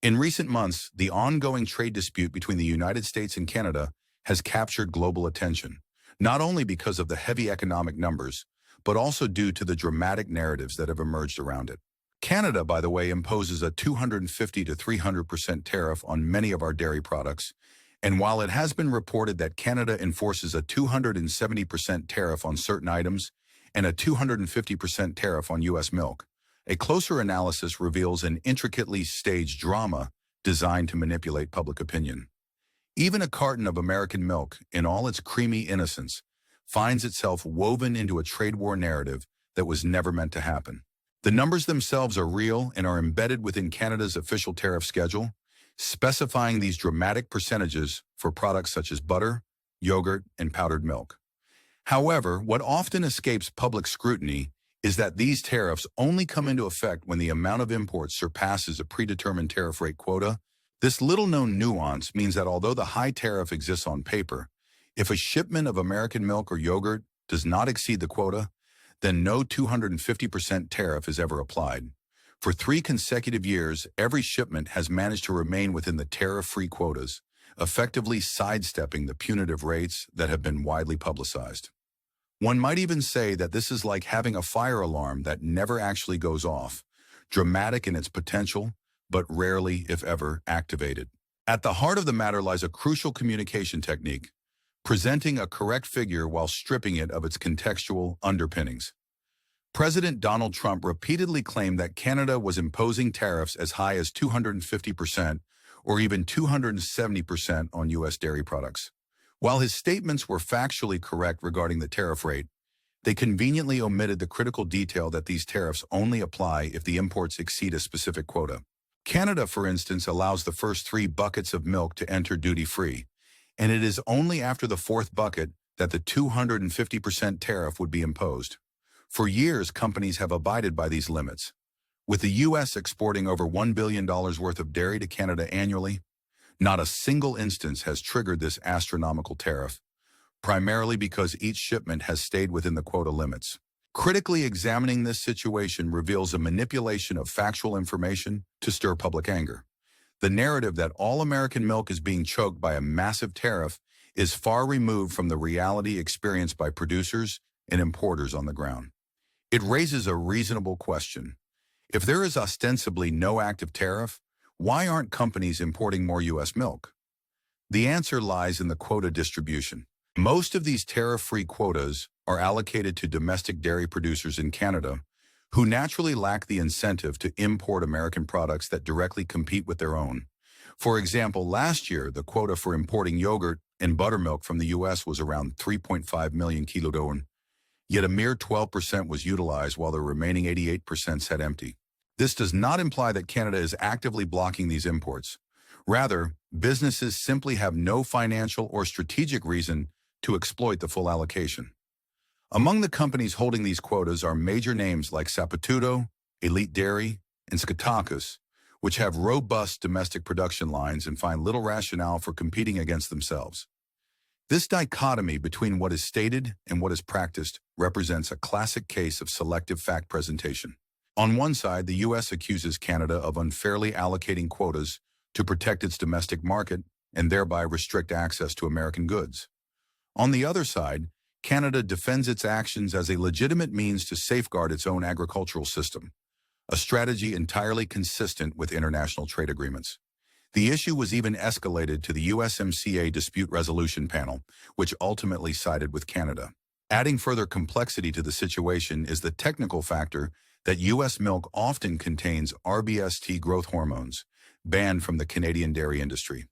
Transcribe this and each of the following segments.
In recent months, the ongoing trade dispute between the United States and Canada has captured global attention, not only because of the heavy economic numbers, but also due to the dramatic narratives that have emerged around it. Canada, by the way, imposes a 250 to 300% tariff on many of our dairy products, and while it has been reported that Canada enforces a 270% tariff on certain items and a 250% tariff on U.S. milk, a closer analysis reveals an intricately staged drama designed to manipulate public opinion. Even a carton of American milk, in all its creamy innocence, finds itself woven into a trade war narrative that was never meant to happen. The numbers themselves are real and are embedded within Canada's official tariff schedule, specifying these dramatic percentages for products such as butter, yogurt, and powdered milk. However, what often escapes public scrutiny is that these tariffs only come into effect when the amount of imports surpasses a predetermined tariff rate quota. This little-known nuance means that although the high tariff exists on paper, if a shipment of American milk or yogurt does not exceed the quota, then no 250% tariff is ever applied. For 3 consecutive years, every shipment has managed to remain within the tariff-free quotas, effectively sidestepping the punitive rates that have been widely publicized. One might even say that this is like having a fire alarm that never actually goes off, dramatic in its potential, but rarely, if ever, activated. At the heart of the matter lies a crucial communication technique, presenting a correct figure while stripping it of its contextual underpinnings. President Donald Trump repeatedly claimed that Canada was imposing tariffs as high as 250% or even 270% on U.S. dairy products. While his statements were factually correct regarding the tariff rate, they conveniently omitted the critical detail that these tariffs only apply if the imports exceed a specific quota. Canada, for instance, allows the first 3 buckets of milk to enter duty-free, and it is only after the 4th bucket that the 250% tariff would be imposed. For years, companies have abided by these limits. With the U.S. exporting over $1 billion worth of dairy to Canada annually, not a single instance has triggered this astronomical tariff, primarily because each shipment has stayed within the quota limits. Critically examining this situation reveals a manipulation of factual information to stir public anger. The narrative that all American milk is being choked by a massive tariff is far removed from the reality experienced by producers and importers on the ground. It raises a reasonable question. If there is ostensibly no active tariff, why aren't companies importing more U.S. milk? The answer lies in the quota distribution. Most of these tariff-free quotas are allocated to domestic dairy producers in Canada, who naturally lack the incentive to import American products that directly compete with their own. For example, last year, the quota for importing yogurt and buttermilk from the U.S. was around 3.5 million kilodon, yet a mere 12% was utilized while the remaining 88% sat empty. This does not imply that Canada is actively blocking these imports. Rather, businesses simply have no financial or strategic reason to exploit the full allocation. Among the companies holding these quotas are major names like Saputo, Elite Dairy, and Skatakis, which have robust domestic production lines and find little rationale for competing against themselves. This dichotomy between what is stated and what is practiced represents a classic case of selective fact presentation. On one side, the U.S. accuses Canada of unfairly allocating quotas to protect its domestic market and thereby restrict access to American goods. On the other side, Canada defends its actions as a legitimate means to safeguard its own agricultural system, a strategy entirely consistent with international trade agreements. The issue was even escalated to the USMCA Dispute Resolution Panel, which ultimately sided with Canada. Adding further complexity to the situation is the technical factor that U.S. milk often contains RBST growth hormones, banned from the Canadian dairy industry.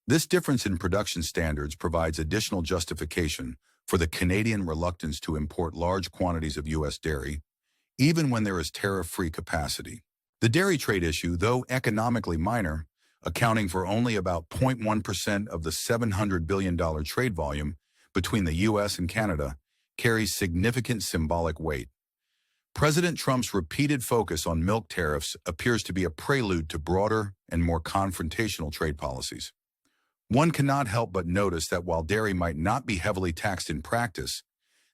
This difference in production standards provides additional justification for the Canadian reluctance to import large quantities of U.S. dairy, even when there is tariff-free capacity. The dairy trade issue, though economically minor, accounting for only about 0.1% of the $700 billion trade volume between the U.S. and Canada, carries significant symbolic weight. President Trump's repeated focus on milk tariffs appears to be a prelude to broader and more confrontational trade policies. One cannot help but notice that while dairy might not be heavily taxed in practice,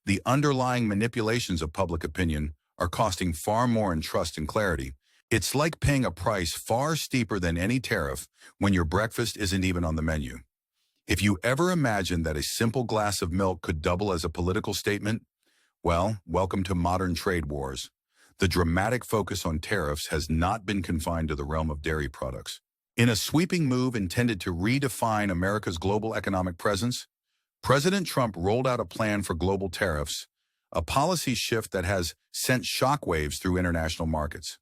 the underlying manipulations of public opinion are costing far more in trust and clarity, It's like paying a price far steeper than any tariff when your breakfast isn't even on the menu. If you ever imagined that a simple glass of milk could double as a political statement, well, welcome to modern trade wars. The dramatic focus on tariffs has not been confined to the realm of dairy products. In a sweeping move intended to redefine America's global economic presence, President Trump rolled out a plan for global tariffs, a policy shift that has sent shockwaves through international markets.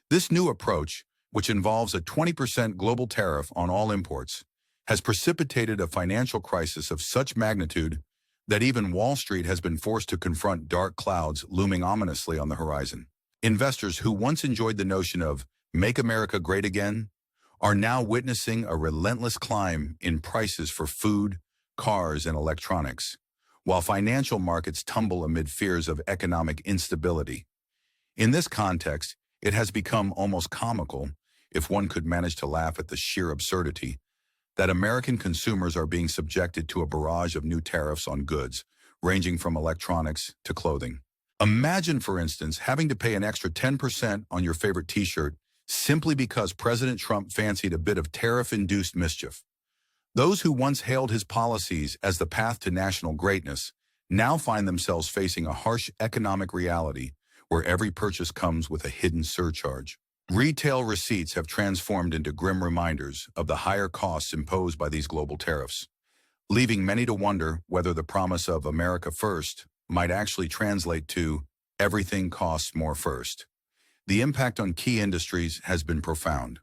This new approach, which involves a 20% global tariff on all imports, has precipitated a financial crisis of such magnitude that even Wall Street has been forced to confront dark clouds looming ominously on the horizon. Investors who once enjoyed the notion of "Make America Great Again" are now witnessing a relentless climb in prices for food, cars, and electronics, while financial markets tumble amid fears of economic instability. In this context, it has become almost comical, if one could manage to laugh at the sheer absurdity, that American consumers are being subjected to a barrage of new tariffs on goods, ranging from electronics to clothing. Imagine, for instance, having to pay an extra 10% on your favorite t-shirt simply because President Trump fancied a bit of tariff-induced mischief. Those who once hailed his policies as the path to national greatness now find themselves facing a harsh economic reality where every purchase comes with a hidden surcharge. Retail receipts have transformed into grim reminders of the higher costs imposed by these global tariffs, leaving many to wonder whether the promise of America First might actually translate to everything costs more first. The impact on key industries has been profound.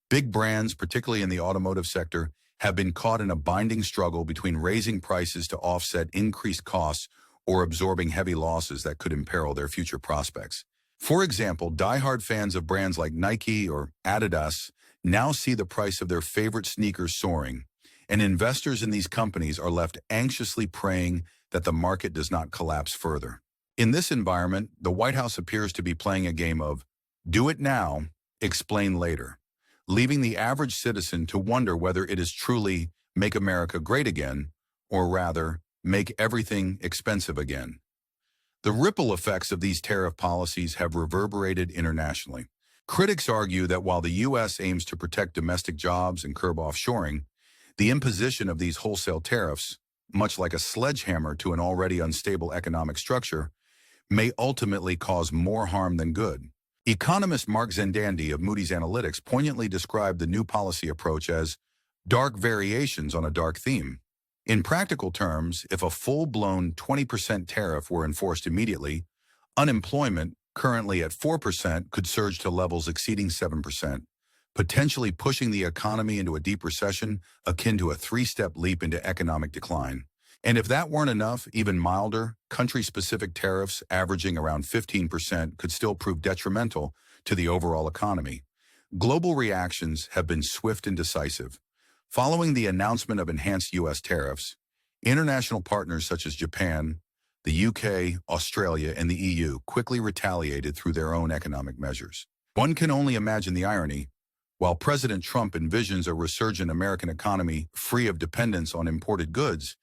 Big brands, particularly in the automotive sector, have been caught in a binding struggle between raising prices to offset increased costs or absorbing heavy losses that could imperil their future prospects. For example, diehard fans of brands like Nike or Adidas now see the price of their favorite sneakers soaring, and investors in these companies are left anxiously praying that the market does not collapse further. In this environment, the White House appears to be playing a game of "do it now, explain later," leaving the average citizen to wonder whether it is truly "Make America Great Again," or rather, "Make everything expensive again." The ripple effects of these tariff policies have reverberated internationally. Critics argue that while the U.S. aims to protect domestic jobs and curb offshoring, the imposition of these wholesale tariffs, much like a sledgehammer to an already unstable economic structure, may ultimately cause more harm than good. Economist Mark Zendandi of Moody's Analytics poignantly described the new policy approach as dark variations on a dark theme. In practical terms, if a full-blown 20% tariff were enforced immediately, unemployment, currently at 4%, could surge to levels exceeding 7%, potentially pushing the economy into a deep recession akin to a three-step leap into economic decline. And if that weren't enough, even milder, country-specific tariffs averaging around 15% could still prove detrimental to the overall economy. Global reactions have been swift and decisive. Following the announcement of enhanced U.S. tariffs, international partners such as Japan, the UK, Australia, and the EU quickly retaliated through their own economic measures. One can only imagine the irony. While President Trump envisions a resurgent American economy free of dependence on imported goods,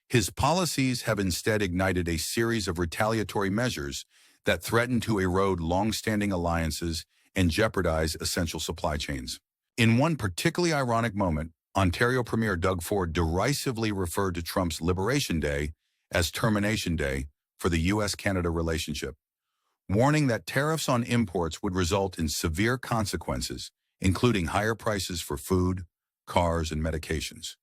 his policies have instead ignited a series of retaliatory measures that threaten to erode long-standing alliances and jeopardize essential supply chains. In one particularly ironic moment, Ontario Premier Doug Ford derisively referred to Trump's Liberation Day as Termination Day for the U.S.-Canada relationship, warning that tariffs on imports would result in severe consequences, including higher prices for food, cars, and medications.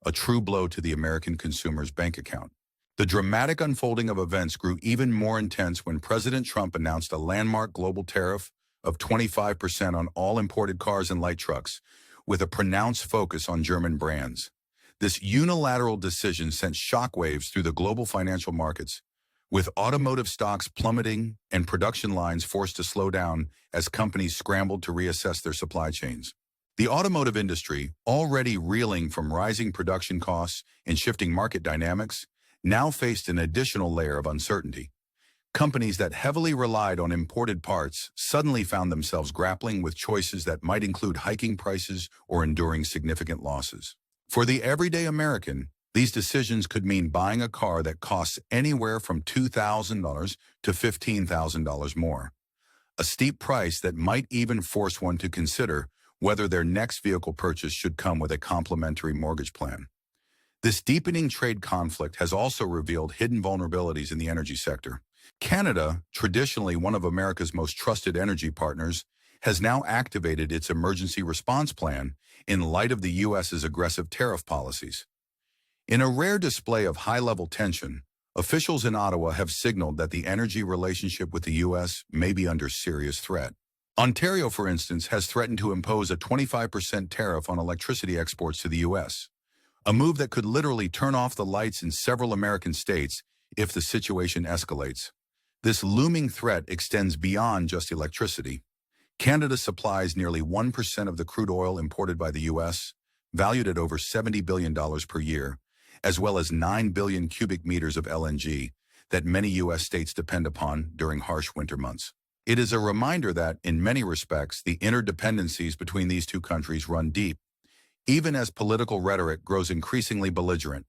A true blow to the American consumer's bank account. The dramatic unfolding of events grew even more intense when President Trump announced a landmark global tariff of 25% on all imported cars and light trucks, with a pronounced focus on German brands. This unilateral decision sent shockwaves through the global financial markets, with automotive stocks plummeting and production lines forced to slow down as companies scrambled to reassess their supply chains. The automotive industry, already reeling from rising production costs and shifting market dynamics, now faced an additional layer of uncertainty. Companies that heavily relied on imported parts suddenly found themselves grappling with choices that might include hiking prices or enduring significant losses. For the everyday American, these decisions could mean buying a car that costs anywhere from $2,000 to $15,000 more. a steep price that might even force one to consider whether their next vehicle purchase should come with a complimentary mortgage plan. This deepening trade conflict has also revealed hidden vulnerabilities in the energy sector. Canada, traditionally one of America's most trusted energy partners, has now activated its emergency response plan in light of the U.S.'s aggressive tariff policies. In a rare display of high-level tension, officials in Ottawa have signaled that the energy relationship with the U.S. may be under serious threat. Ontario, for instance, has threatened to impose a 25% tariff on electricity exports to the U.S., a move that could literally turn off the lights in several American states if the situation escalates. This looming threat extends beyond just electricity. Canada supplies nearly 1% of the crude oil imported by the U.S., valued at over $70 billion per year, as well as 9 billion cubic meters of LNG that many U.S. states depend upon during harsh winter months. It is a reminder that, in many respects, the interdependencies between these two countries run deep, even as political rhetoric grows increasingly belligerent.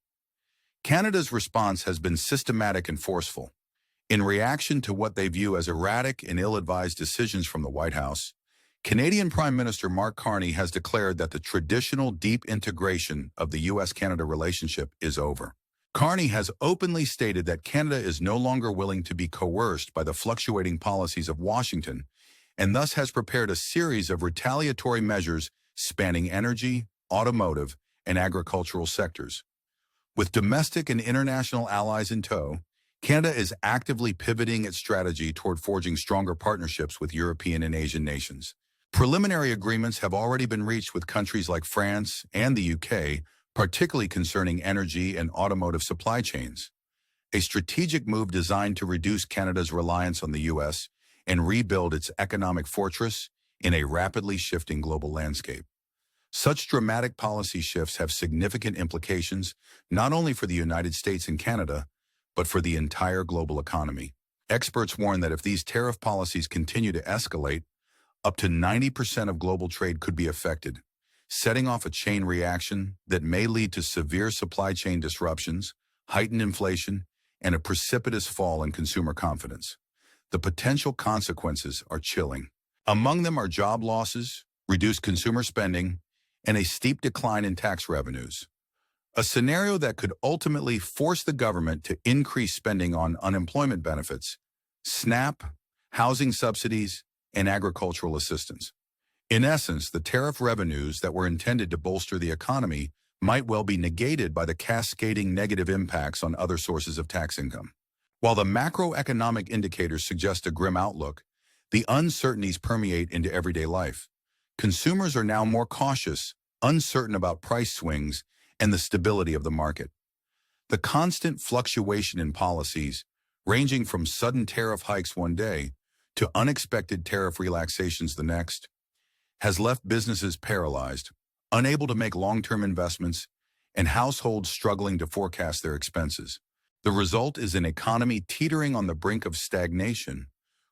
Canada's response has been systematic and forceful. In reaction to what they view as erratic and ill-advised decisions from the White House, Canadian Prime Minister Mark Carney has declared that the traditional deep integration of the U.S.-Canada relationship is over. Carney has openly stated that Canada is no longer willing to be coerced by the fluctuating policies of Washington, and thus has prepared a series of retaliatory measures spanning energy, automotive, and agricultural sectors. With domestic and international allies in tow, Canada is actively pivoting its strategy toward forging stronger partnerships with European and Asian nations. Preliminary agreements have already been reached with countries like France and the UK, particularly concerning energy and automotive supply chains. A strategic move designed to reduce Canada's reliance on the US and rebuild its economic fortress in a rapidly shifting global landscape. Such dramatic policy shifts have significant implications not only for the United States and Canada, but for the entire global economy. Experts warn that if these tariff policies continue to escalate, up to 90% of global trade could be affected, setting off a chain reaction that may lead to severe supply chain disruptions, heightened inflation, and a precipitous fall in consumer confidence. The potential consequences are chilling. Among them are job losses, reduced consumer spending, and a steep decline in tax revenues. A scenario that could ultimately force the government to increase spending on unemployment benefits, SNAP, housing subsidies, and agricultural assistance. In essence, the tariff revenues that were intended to bolster the economy might well be negated by the cascading negative impacts on other sources of tax income. While the macroeconomic indicators suggest a grim outlook, the uncertainties permeate into everyday life. Consumers are now more cautious, uncertain about price swings, and the stability of the market. The constant fluctuation in policies, ranging from sudden tariff hikes one day to unexpected tariff relaxations the next, has left businesses paralyzed, unable to make long-term investments, and households struggling to forecast their expenses. The result is an economy teetering on the brink of stagnation,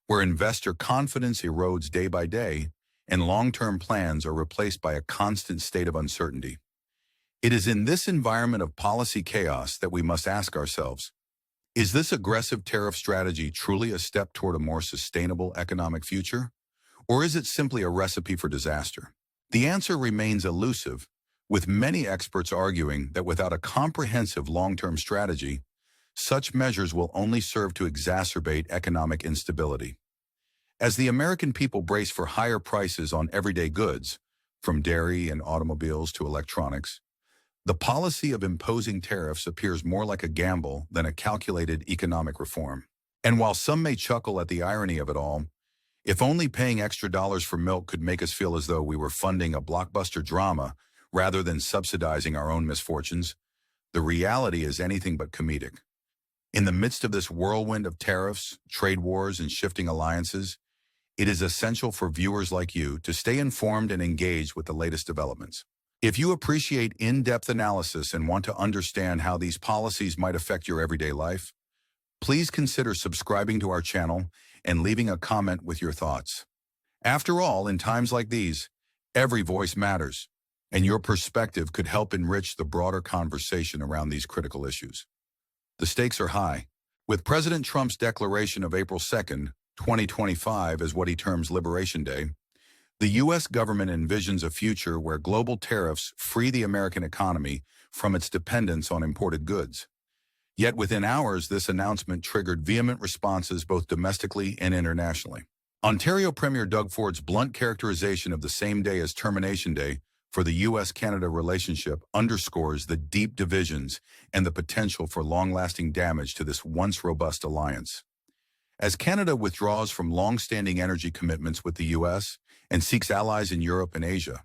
where investor confidence erodes day by day and long-term plans are replaced by a constant state of uncertainty. It is in this environment of policy chaos that we must ask ourselves, is this aggressive tariff strategy truly a step toward a more sustainable economic future? Or is it simply a recipe for disaster? The answer remains elusive, with many experts arguing that without a comprehensive long-term strategy, such measures will only serve to exacerbate economic instability. As the American people brace for higher prices on everyday goods, from dairy and automobiles to electronics, the policy of imposing tariffs appears more like a gamble than a calculated economic reform. And while some may chuckle at the irony of it all, if only paying extra dollars for milk could make us feel as though we were funding a blockbuster drama rather than subsidizing our own misfortunes, the reality is anything but comedic. In the midst of this whirlwind of tariffs, trade wars, and shifting alliances, it is essential for viewers like you to stay informed and engaged with the latest developments. If you appreciate in-depth analysis and want to understand how these policies might affect your everyday life, please consider subscribing to our channel and leaving a comment with your thoughts. After all, in times like these, every voice matters, and your perspective could help enrich the broader conversation around these critical issues. The stakes are high. With President Trump's declaration of April 2nd, 2025 as what he terms Liberation Day, the U.S. government envisions a future where global tariffs free the American economy from its dependence on imported goods. Yet within hours, this announcement triggered vehement responses both domestically and internationally. Ontario Premier Doug Ford's blunt characterization of the same day as Termination Day for the U.S.-Canada relationship underscores the deep divisions and the potential for long-lasting damage to this once robust alliance. As Canada withdraws from long-standing energy commitments with the U.S. and seeks allies in Europe and Asia,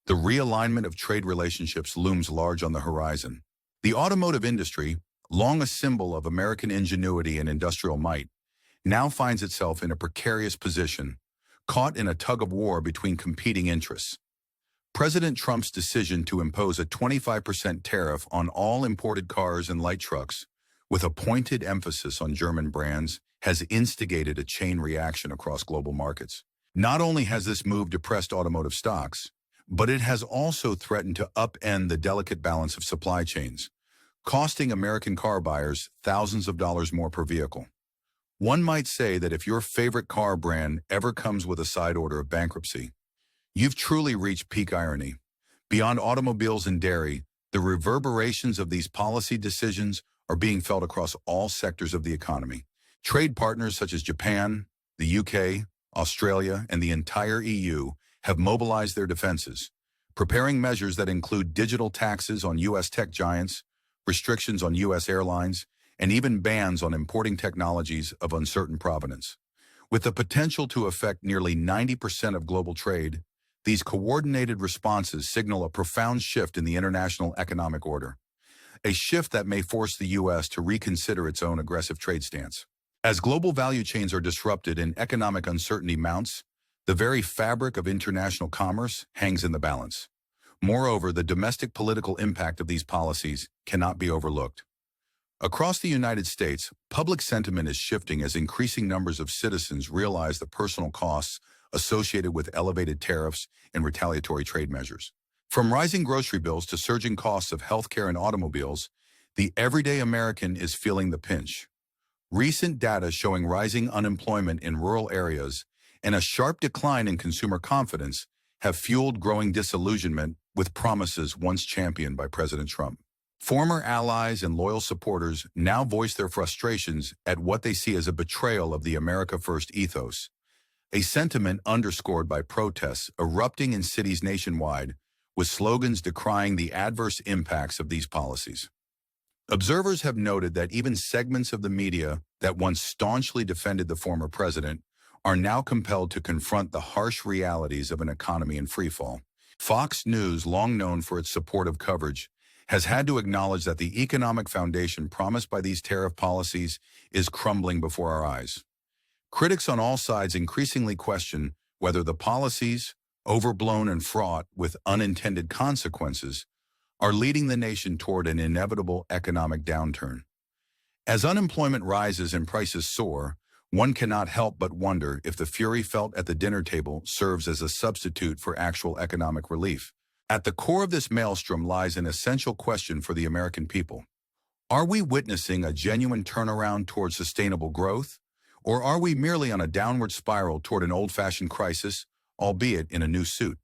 the realignment of trade relationships looms large on the horizon. The automotive industry, long a symbol of American ingenuity and industrial might, now finds itself in a precarious position, caught in a tug-of-war between competing interests. President Trump's decision to impose a 25% tariff on all imported cars and light trucks, with a pointed emphasis on German brands, has instigated a chain reaction across global markets. Not only has this move depressed automotive stocks, but it has also threatened to upend the delicate balance of supply chains, costing American car buyers thousands of dollars more per vehicle. One might say that if your favorite car brand ever comes with a side order of bankruptcy, you've truly reached peak irony. Beyond automobiles and dairy, the reverberations of these policy decisions are being felt across all sectors of the economy. Trade partners such as Japan, the UK, Australia, and the entire EU have mobilized their defenses, preparing measures that include digital taxes on U.S. tech giants, restrictions on U.S. airlines, and even bans on importing technologies of uncertain provenance. With the potential to affect nearly 90% of global trade, these coordinated responses signal a profound shift in the international economic order, a shift that may force the U.S. to reconsider its own aggressive trade stance. As global value chains are disrupted and economic uncertainty mounts, the very fabric of international commerce hangs in the balance. Moreover, the domestic political impact of these policies cannot be overlooked. Across the United States, public sentiment is shifting as increasing numbers of citizens realize the personal costs associated with elevated tariffs and retaliatory trade measures. From rising grocery bills to surging costs of healthcare and automobiles, the everyday American is feeling the pinch. Recent data showing rising unemployment in rural areas and a sharp decline in consumer confidence have fueled growing disillusionment with promises once championed by President Trump. Former allies and loyal supporters now voice their frustrations at what they see as a betrayal of the America First ethos, a sentiment underscored by protests erupting in cities nationwide with slogans decrying the adverse impacts of these policies. Observers have noted that even segments of the media that once staunchly defended the former president are now compelled to confront the harsh realities of an economy in freefall. Fox News, long known for its supportive coverage, has had to acknowledge that the economic foundation promised by these tariff policies is crumbling before our eyes. Critics on all sides increasingly question whether the policies, overblown and fraught with unintended consequences, are leading the nation toward an inevitable economic downturn. As unemployment rises and prices soar, one cannot help but wonder if the fury felt at the dinner table serves as a substitute for actual economic relief. At the core of this maelstrom lies an essential question for the American people. Are we witnessing a genuine turnaround toward sustainable growth, or are we merely on a downward spiral toward an old-fashioned crisis, albeit in a new suit?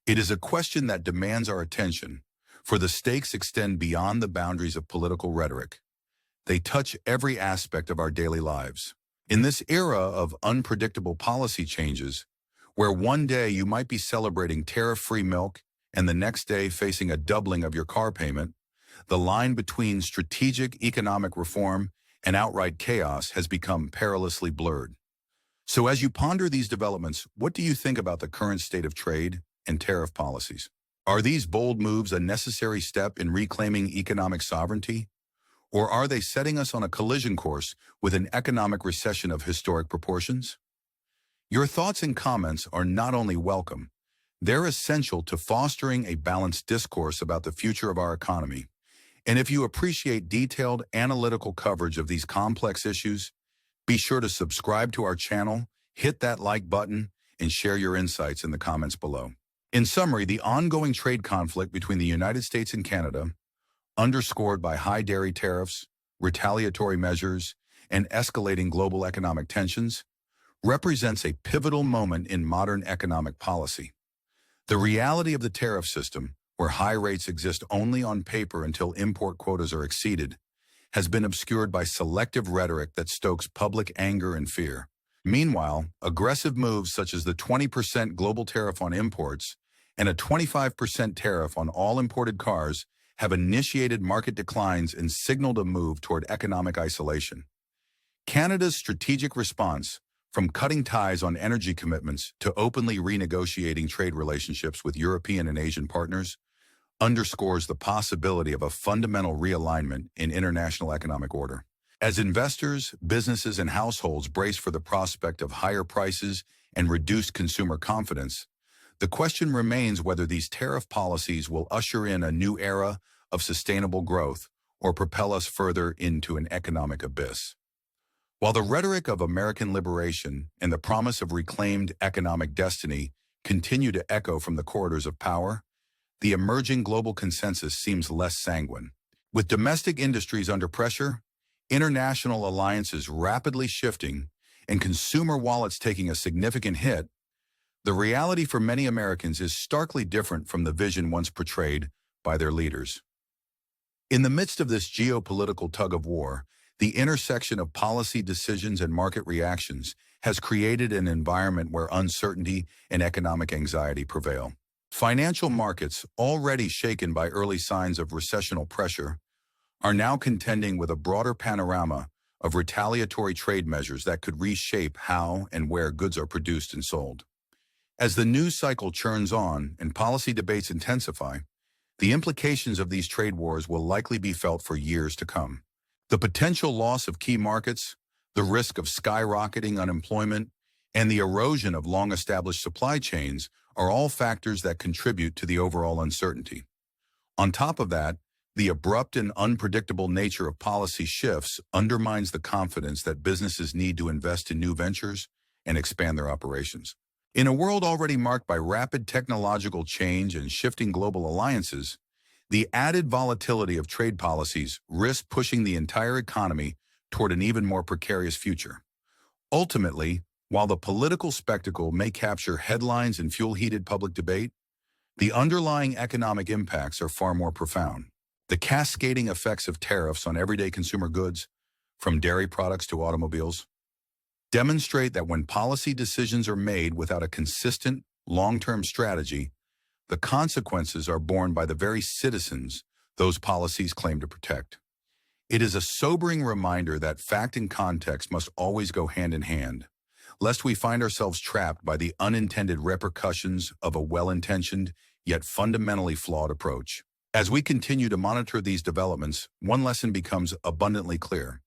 It is a question that demands our attention, for the stakes extend beyond the boundaries of political rhetoric. They touch every aspect of our daily lives. In this era of unpredictable policy changes, where one day you might be celebrating tariff-free milk and the next day facing a doubling of your car payment, the line between strategic economic reform and outright chaos has become perilously blurred. So as you ponder these developments, what do you think about the current state of trade and tariff policies? Are these bold moves a necessary step in reclaiming economic sovereignty? Or are they setting us on a collision course with an economic recession of historic proportions? Your thoughts and comments are not only welcome, they're essential to fostering a balanced discourse about the future of our economy. And if you appreciate detailed analytical coverage of these complex issues, be sure to subscribe to our channel, hit that like button, and share your insights in the comments below. In summary, the ongoing trade conflict between the United States and Canada, underscored by high dairy tariffs, retaliatory measures, and escalating global economic tensions, represents a pivotal moment in modern economic policy. The reality of the tariff system, where high rates exist only on paper until import quotas are exceeded, has been obscured by selective rhetoric that stokes public anger and fear. Meanwhile, aggressive moves such as the 20% global tariff on imports and a 25% tariff on all imported cars have initiated market declines and signaled a move toward economic isolation. Canada's strategic response, from cutting ties on energy commitments to openly renegotiating trade relationships with European and Asian partners, underscores the possibility of a fundamental realignment in international economic order. As investors, businesses, and households brace for the prospect of higher prices and reduced consumer confidence, the question remains whether these tariff policies will usher in a new era of sustainable growth or propel us further into an economic abyss. While the rhetoric of American liberation and the promise of reclaimed economic destiny continue to echo from the corridors of power, the emerging global consensus seems less sanguine. With domestic industries under pressure, international alliances rapidly shifting, and consumer wallets taking a significant hit, the reality for many Americans is starkly different from the vision once portrayed by their leaders. In the midst of this geopolitical tug-of-war, the intersection of policy decisions and market reactions has created an environment where uncertainty and economic anxiety prevail. Financial markets, already shaken by early signs of recessional pressure, are now contending with a broader panorama of retaliatory trade measures that could reshape how and where goods are produced and sold. As the news cycle churns on and policy debates intensify, the implications of these trade wars will likely be felt for years to come. The potential loss of key markets, the risk of skyrocketing unemployment, and the erosion of long-established supply chains are all factors that contribute to the overall uncertainty. On top of that, the abrupt and unpredictable nature of policy shifts undermines the confidence that businesses need to invest in new ventures and expand their operations. In a world already marked by rapid technological change and shifting global alliances, the added volatility of trade policies risks pushing the entire economy toward an even more precarious future. Ultimately, while the political spectacle may capture headlines and fuel heated public debate, the underlying economic impacts are far more profound. The cascading effects of tariffs on everyday consumer goods, from dairy products to automobiles, demonstrate that when policy decisions are made without a consistent, long-term strategy, the consequences are borne by the very citizens those policies claim to protect. It is a sobering reminder that fact and context must always go hand in hand, lest we find ourselves trapped by the unintended repercussions of a well-intentioned yet fundamentally flawed approach. As we continue to monitor these developments, one lesson becomes abundantly clear.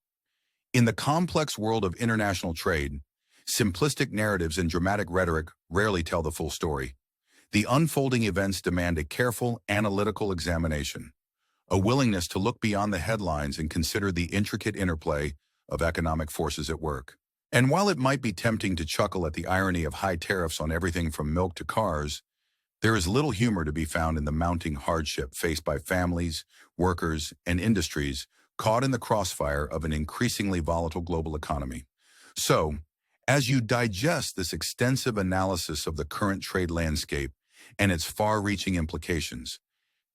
In the complex world of international trade, simplistic narratives and dramatic rhetoric rarely tell the full story. The unfolding events demand a careful, analytical examination, a willingness to look beyond the headlines and consider the intricate interplay of economic forces at work. And while it might be tempting to chuckle at the irony of high tariffs on everything from milk to cars, there is little humor to be found in the mounting hardship faced by families, workers, and industries caught in the crossfire of an increasingly volatile global economy. So, as you digest this extensive analysis of the current trade landscape and its far-reaching implications,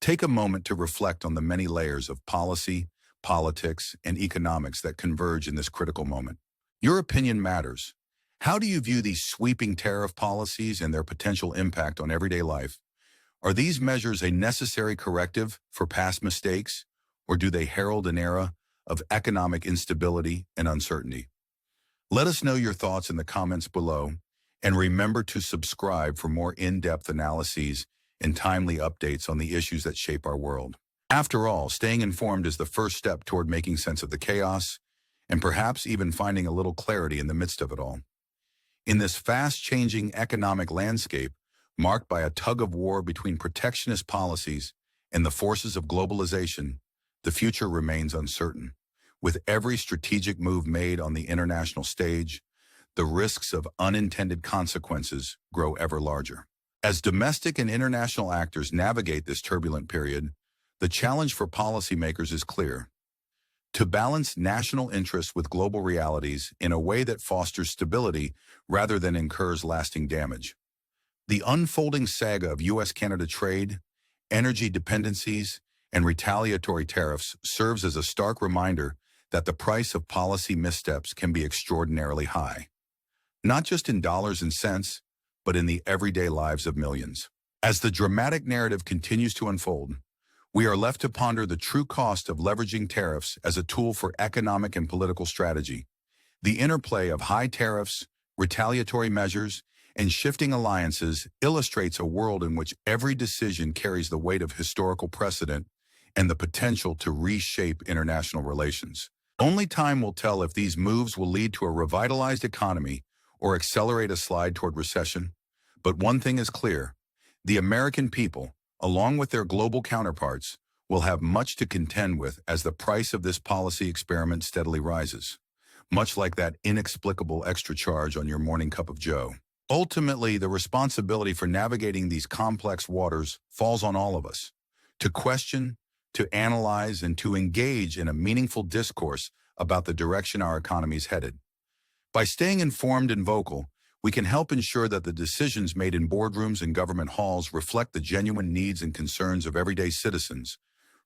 take a moment to reflect on the many layers of policy, politics, and economics that converge in this critical moment. Your opinion matters. How do you view these sweeping tariff policies and their potential impact on everyday life? Are these measures a necessary corrective for past mistakes, or do they herald an era of economic instability and uncertainty? Let us know your thoughts in the comments below, and remember to subscribe for more in-depth analyses and timely updates on the issues that shape our world. After all, staying informed is the first step toward making sense of the chaos, and perhaps even finding a little clarity in the midst of it all. In this fast-changing economic landscape, marked by a tug-of-war between protectionist policies and the forces of globalization, the future remains uncertain. With every strategic move made on the international stage, the risks of unintended consequences grow ever larger. As domestic and international actors navigate this turbulent period, the challenge for policymakers is clear. to balance national interests with global realities in a way that fosters stability rather than incurs lasting damage. The unfolding saga of U.S.-Canada trade, energy dependencies, and retaliatory tariffs serves as a stark reminder that the price of policy missteps can be extraordinarily high, not just in dollars and cents, but in the everyday lives of millions. As the dramatic narrative continues to unfold, we are left to ponder the true cost of leveraging tariffs as a tool for economic and political strategy. The interplay of high tariffs, retaliatory measures, and shifting alliances illustrates a world in which every decision carries the weight of historical precedent and the potential to reshape international relations. Only time will tell if these moves will lead to a revitalized economy or accelerate a slide toward recession. But one thing is clear: the American people, along with their global counterparts, will have much to contend with as the price of this policy experiment steadily rises, much like that inexplicable extra charge on your morning cup of joe. Ultimately, the responsibility for navigating these complex waters falls on all of us, to question, to analyze, and to engage in a meaningful discourse about the direction our economy is headed. By staying informed and vocal, we can help ensure that the decisions made in boardrooms and government halls reflect the genuine needs and concerns of everyday citizens,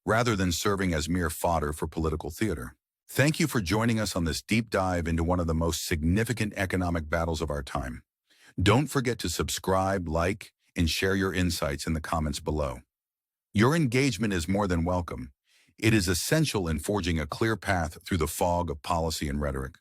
rather than serving as mere fodder for political theater. Thank you for joining us on this deep dive into one of the most significant economic battles of our time. Don't forget to subscribe, like, and share your insights in the comments below. Your engagement is more than welcome. It is essential in forging a clear path through the fog of policy and rhetoric.